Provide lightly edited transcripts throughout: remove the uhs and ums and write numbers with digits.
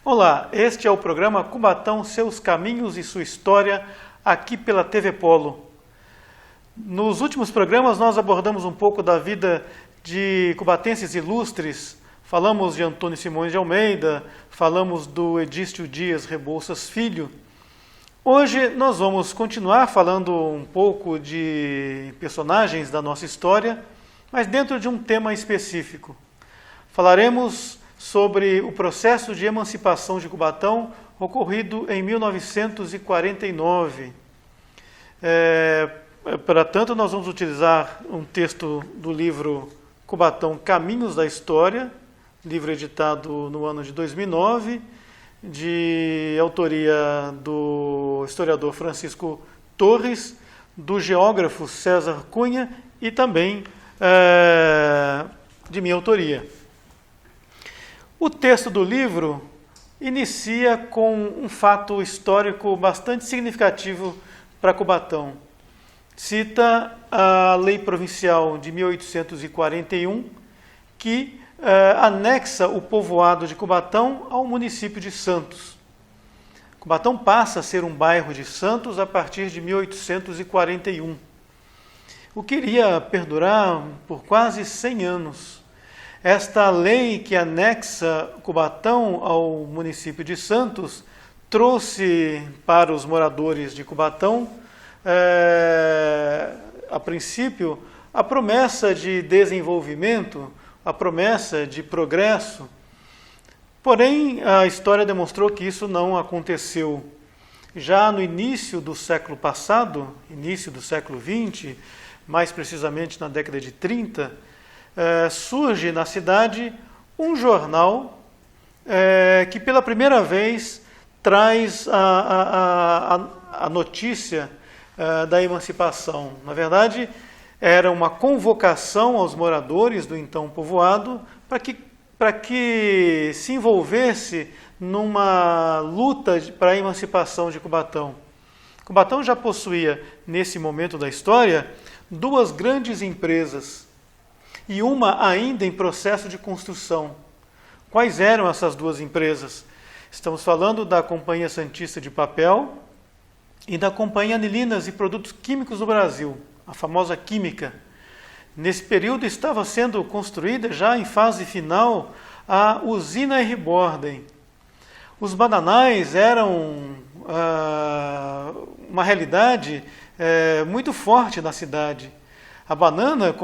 Olá, este é o programa Cubatão, Seus Caminhos e Sua História, aqui pela TV Polo. Nos últimos programas nós abordamos um pouco da vida de cubatenses ilustres, falamos de Antônio Simões de Almeida, falamos do Edício Dias Rebouças Filho. Hoje nós vamos continuar falando um pouco de personagens da nossa história, mas dentro de um tema específico. Falaremos sobre o processo de emancipação de Cubatão ocorrido em 1949. Para tanto, nós vamos utilizar um texto do livro Cubatão, Caminhos da História, livro editado no ano de 2009, de autoria do historiador Francisco Torres, do geógrafo César Cunha e também de minha autoria. O texto do livro inicia com um fato histórico bastante significativo para Cubatão. Cita a Lei Provincial de 1841, que anexa o povoado de Cubatão ao município de Santos. Cubatão passa a ser um bairro de Santos a partir de 1841, o que iria perdurar por quase 100 anos. Esta lei que anexa Cubatão ao município de Santos trouxe para os moradores de Cubatão, a princípio, a promessa de desenvolvimento, a promessa de progresso. Porém, a história demonstrou que isso não aconteceu. Já no início do século passado, início do século XX, mais precisamente na década de 30, surge na cidade um jornal que pela primeira vez traz a notícia da emancipação. Na verdade, era uma convocação aos moradores do então povoado para que se envolvesse numa luta para a emancipação de Cubatão. Cubatão já possuía, nesse momento da história, duas grandes empresas, e uma ainda em processo de construção. Quais eram essas duas empresas? Estamos falando da Companhia Santista de Papel e da Companhia Anilinas e Produtos Químicos do Brasil, a famosa Química. Nesse período estava sendo construída, já em fase final, a usina R. Borden. Os bananais eram uma realidade muito forte na cidade. A banana,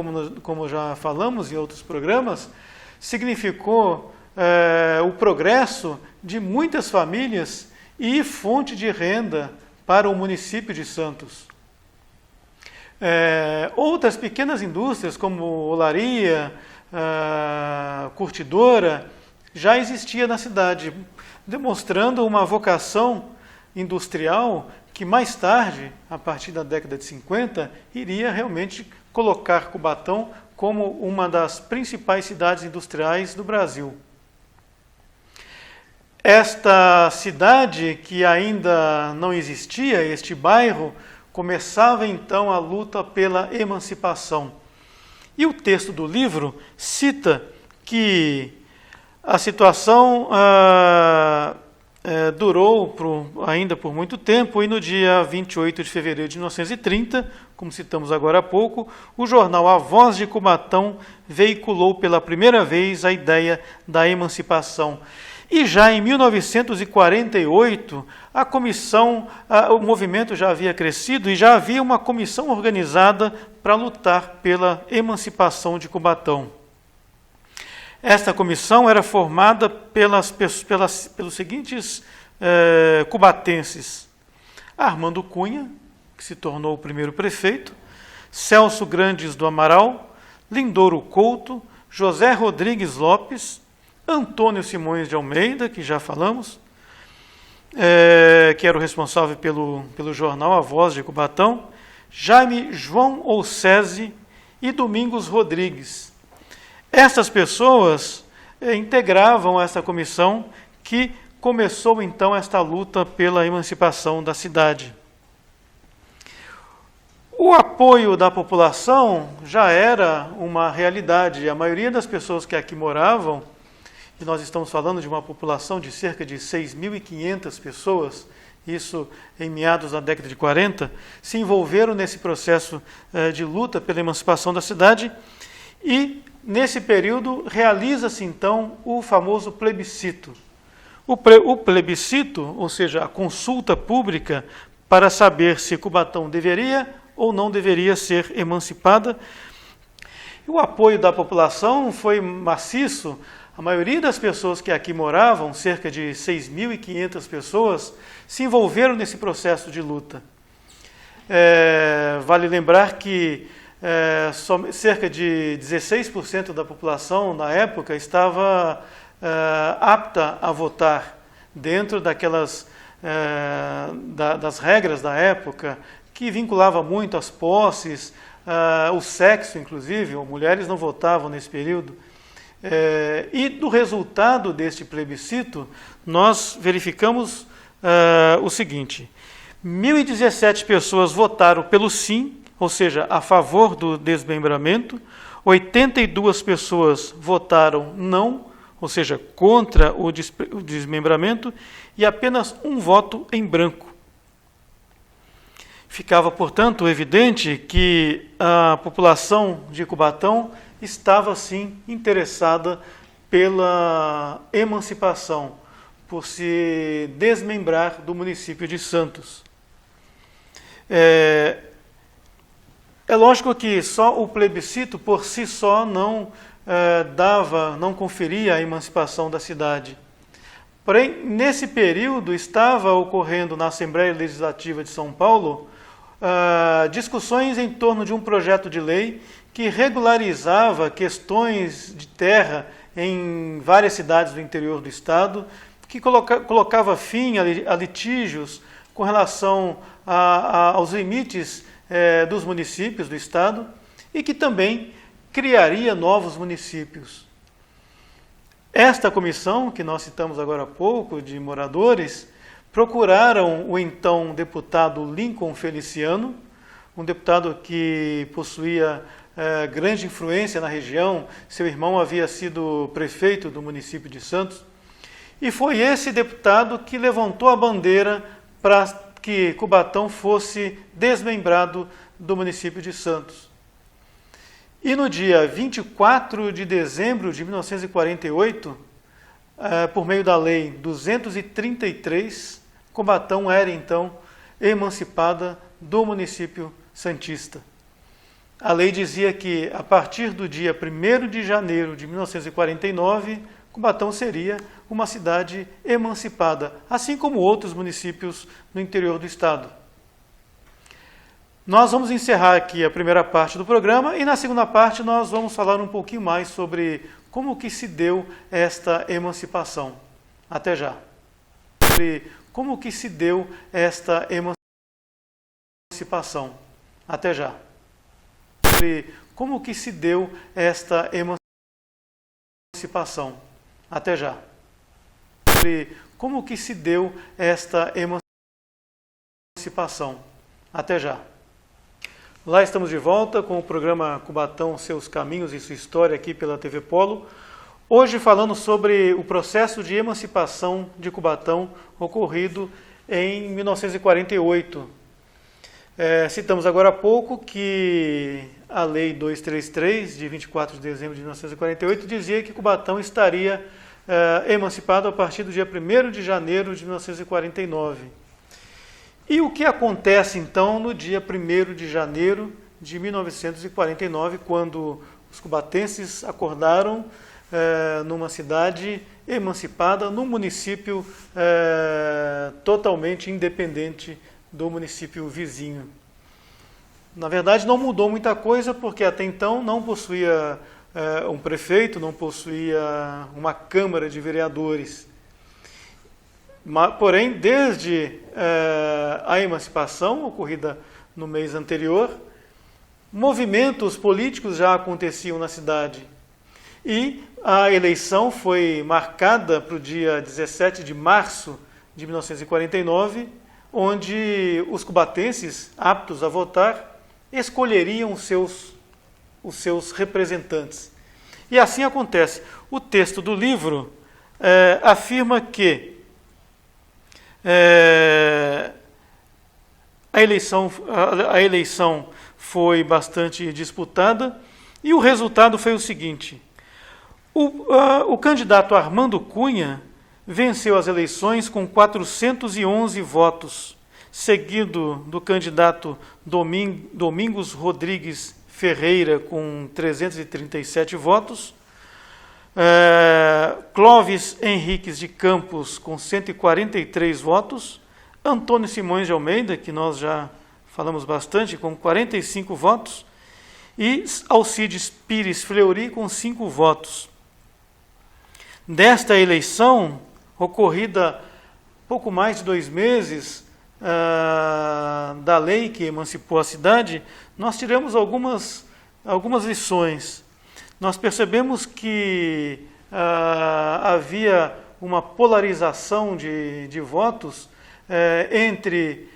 como já falamos em outros programas, significou o progresso de muitas famílias e fonte de renda para o município de Santos. Outras pequenas indústrias, como olaria, curtidora, já existia na cidade, demonstrando uma vocação industrial que mais tarde, a partir da década de 50, iria realmente colocar Cubatão como uma das principais cidades industriais do Brasil. Esta cidade, que ainda não existia, este bairro, começava então a luta pela emancipação. E o texto do livro cita que a situação durou ainda por muito tempo, e no dia 28 de fevereiro de 1930, como citamos agora há pouco, o jornal A Voz de Cubatão veiculou pela primeira vez a ideia da emancipação. E já em 1948, o movimento já havia crescido e já havia uma comissão organizada para lutar pela emancipação de Cubatão. Esta comissão era formada pelos seguintes cubatenses: Armando Cunha, que se tornou o primeiro prefeito, Celso Grandes do Amaral, Lindouro Couto, José Rodrigues Lopes, Antônio Simões de Almeida, que já falamos, que era o responsável pelo jornal A Voz de Cubatão, Jaime João Olcese e Domingos Rodrigues. Essas pessoas integravam essa comissão que começou então esta luta pela emancipação da cidade. O apoio da população já era uma realidade. A maioria das pessoas que aqui moravam, e nós estamos falando de uma população de cerca de 6.500 pessoas, isso em meados da década de 40, se envolveram nesse processo de luta pela emancipação da cidade, e nesse período realiza-se então o famoso plebiscito. O plebiscito, ou seja, a consulta pública para saber se Cubatão deveria ou não deveria ser emancipada. O apoio da população foi maciço. A maioria das pessoas que aqui moravam, cerca de 6.500 pessoas, se envolveram nesse processo de luta. Vale lembrar que cerca de 16% da população, na época, estava apta a votar dentro daquelas das regras da época, que vinculava muito as posses, o sexo, inclusive, mulheres não votavam nesse período. E do resultado deste plebiscito, nós verificamos o seguinte: 1.017 pessoas votaram pelo sim, ou seja, a favor do desmembramento, 82 pessoas votaram não, ou seja, contra o desmembramento, e apenas um voto em branco. Ficava, portanto, evidente que a população de Cubatão estava, sim, interessada pela emancipação, por se desmembrar do município de Santos. É lógico que só o plebiscito, por si só, não conferia a emancipação da cidade. Porém, nesse período, estava ocorrendo na Assembleia Legislativa de São Paulo discussões em torno de um projeto de lei que regularizava questões de terra em várias cidades do interior do estado, que colocava fim a litígios com relação aos limites dos municípios do estado, e que também criaria novos municípios. Esta comissão, que nós citamos agora há pouco, de moradores, procuraram o então deputado Lincoln Feliciano, um deputado que possuía grande influência na região. Seu irmão havia sido prefeito do município de Santos, e foi esse deputado que levantou a bandeira para que Cubatão fosse desmembrado do município de Santos. E no dia 24 de dezembro de 1948, por meio da Lei 233, Cubatão era então emancipada do município santista. A lei dizia que, a partir do dia 1º de janeiro de 1949, Cubatão seria uma cidade emancipada, assim como outros municípios no interior do estado. Nós vamos encerrar aqui a primeira parte do programa, e na segunda parte nós vamos falar um pouquinho mais sobre como que se deu esta emancipação. Até já. Como que se deu esta emancipação. Até já. Como que se deu esta emancipação. Até já. Como que se deu esta emancipação. Até já. Lá estamos de volta com o programa Cubatão, Seus Caminhos e Sua História, aqui pela TV Polo. Hoje falando sobre o processo de emancipação de Cubatão ocorrido em 1948. Citamos agora há pouco que a Lei 233, de 24 de dezembro de 1948, dizia que Cubatão estaria emancipado a partir do dia 1º de janeiro de 1949. E o que acontece então no dia 1º de janeiro de 1949, quando os cubatenses acordaram numa cidade emancipada, num município totalmente independente do município vizinho? Na verdade, não mudou muita coisa, porque até então não possuía um prefeito, não possuía uma Câmara de Vereadores. Porém, desde a emancipação, ocorrida no mês anterior, movimentos políticos já aconteciam na cidade. E a eleição foi marcada para o dia 17 de março de 1949, onde os cubatenses aptos a votar escolheriam os seus representantes. E assim acontece. O texto do livro afirma que a eleição foi bastante disputada e o resultado foi o seguinte: o candidato Armando Cunha venceu as eleições com 411 votos, seguido do candidato Domingos Rodrigues Ferreira com 337 votos, Clóvis Henriques de Campos com 143 votos, Antônio Simões de Almeida, que nós já falamos bastante, com 45 votos, e Alcides Pires Fleury com 5 votos. Desta eleição, ocorrida pouco mais de 2 meses da lei que emancipou a cidade, nós tiramos algumas lições. Nós percebemos que havia uma polarização de votos entre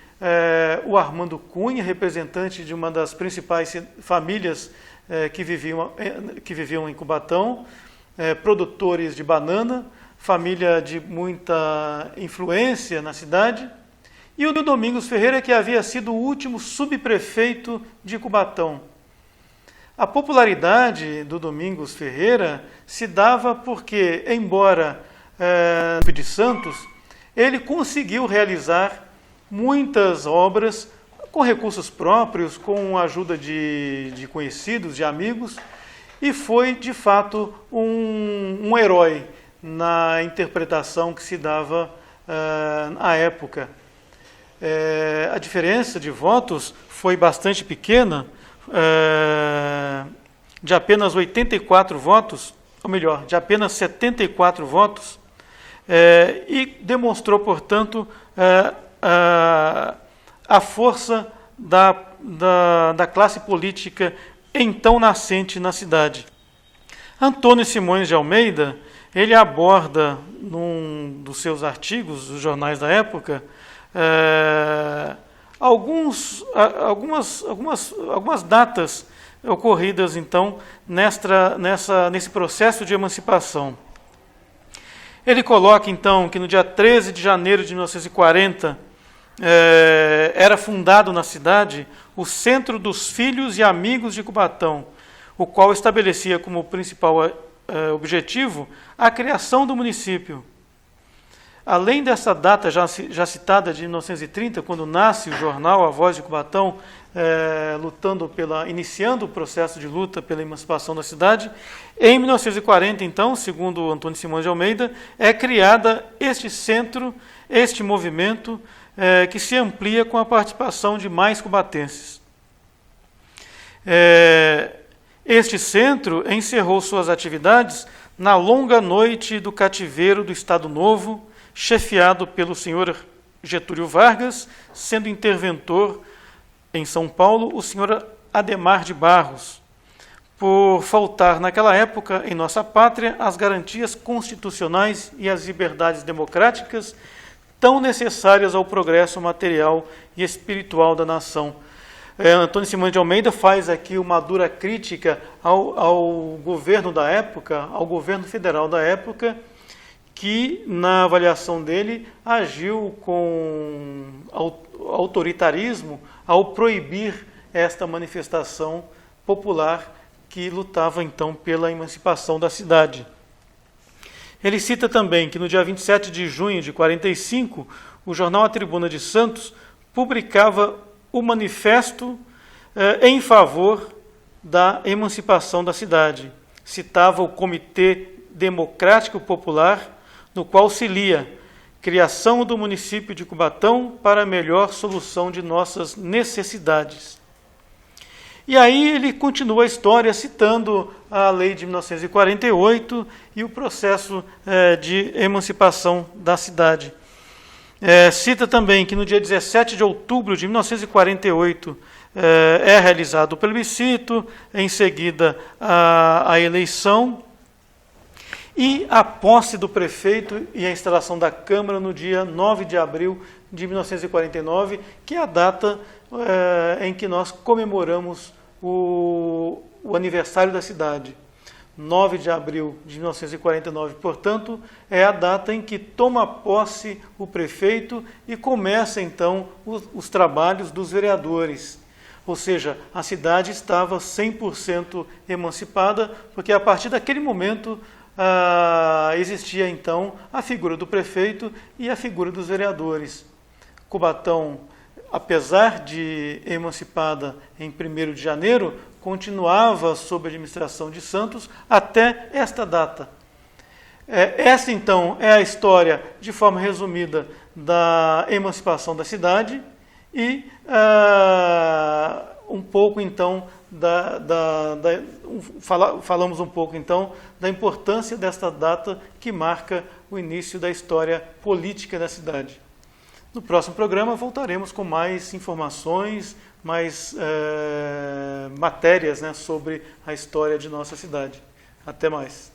o Armando Cunha, representante de uma das principais famílias que viviam em Cubatão, produtores de banana, família de muita influência na cidade, e o do Domingos Ferreira, que havia sido o último subprefeito de Cubatão. A popularidade do Domingos Ferreira se dava porque, embora de Santos, ele conseguiu realizar muitas obras com recursos próprios, com a ajuda de conhecidos, de amigos, e foi, de fato, um herói na interpretação que se dava à época. A diferença de votos foi bastante pequena, de apenas 84 votos, ou melhor, de apenas 74 votos, e demonstrou, portanto, a força da classe política então nascente na cidade. Antônio Simões de Almeida, ele aborda num dos seus artigos, dos jornais da época, algumas datas ocorridas então nesse processo de emancipação. Ele coloca então que no dia 13 de janeiro de 1940 era fundado na cidade o Centro dos Filhos e Amigos de Cubatão, o qual estabelecia como principal objetivo a criação do município. Além dessa data já citada de 1930, quando nasce o jornal A Voz de Cubatão, iniciando o processo de luta pela emancipação da cidade, em 1940, então, segundo Antônio Simões de Almeida, é criada este centro, este movimento, que se amplia com a participação de mais cubatenses. Este centro encerrou suas atividades na longa noite do cativeiro do Estado Novo, chefiado pelo senhor Getúlio Vargas, sendo interventor em São Paulo o senhor Adhemar de Barros, por faltar naquela época em nossa pátria as garantias constitucionais e as liberdades democráticas tão necessárias ao progresso material e espiritual da nação. Antônio Simões de Almeida faz aqui uma dura crítica ao governo da época, ao governo federal da época, que, na avaliação dele, agiu com autoritarismo ao proibir esta manifestação popular que lutava, então, pela emancipação da cidade. Ele cita também que, no dia 27 de junho de 1945, o jornal A Tribuna de Santos publicava o manifesto em favor da emancipação da cidade. Citava o Comitê Democrático Popular, no qual se lia: criação do município de Cubatão para a melhor solução de nossas necessidades. E aí ele continua a história citando a lei de 1948 e o processo de emancipação da cidade. Cita também que no dia 17 de outubro de 1948 é realizado o plebiscito, em seguida a eleição, e a posse do prefeito e a instalação da Câmara no dia 9 de abril de 1949, que é a data em que nós comemoramos o aniversário da cidade. 9 de abril de 1949, portanto, é a data em que toma posse o prefeito e começa então os trabalhos dos vereadores. Ou seja, a cidade estava 100% emancipada, porque a partir daquele momento existia então a figura do prefeito e a figura dos vereadores. Cubatão, apesar de emancipada em 1º de janeiro, continuava sob a administração de Santos até esta data. Essa, então, é a história, de forma resumida, da emancipação da cidade e um pouco, então, falamos um pouco, então, da importância desta data que marca o início da história política da cidade. No próximo programa voltaremos com mais informações, mais matérias, né, sobre a história de nossa cidade. Até mais.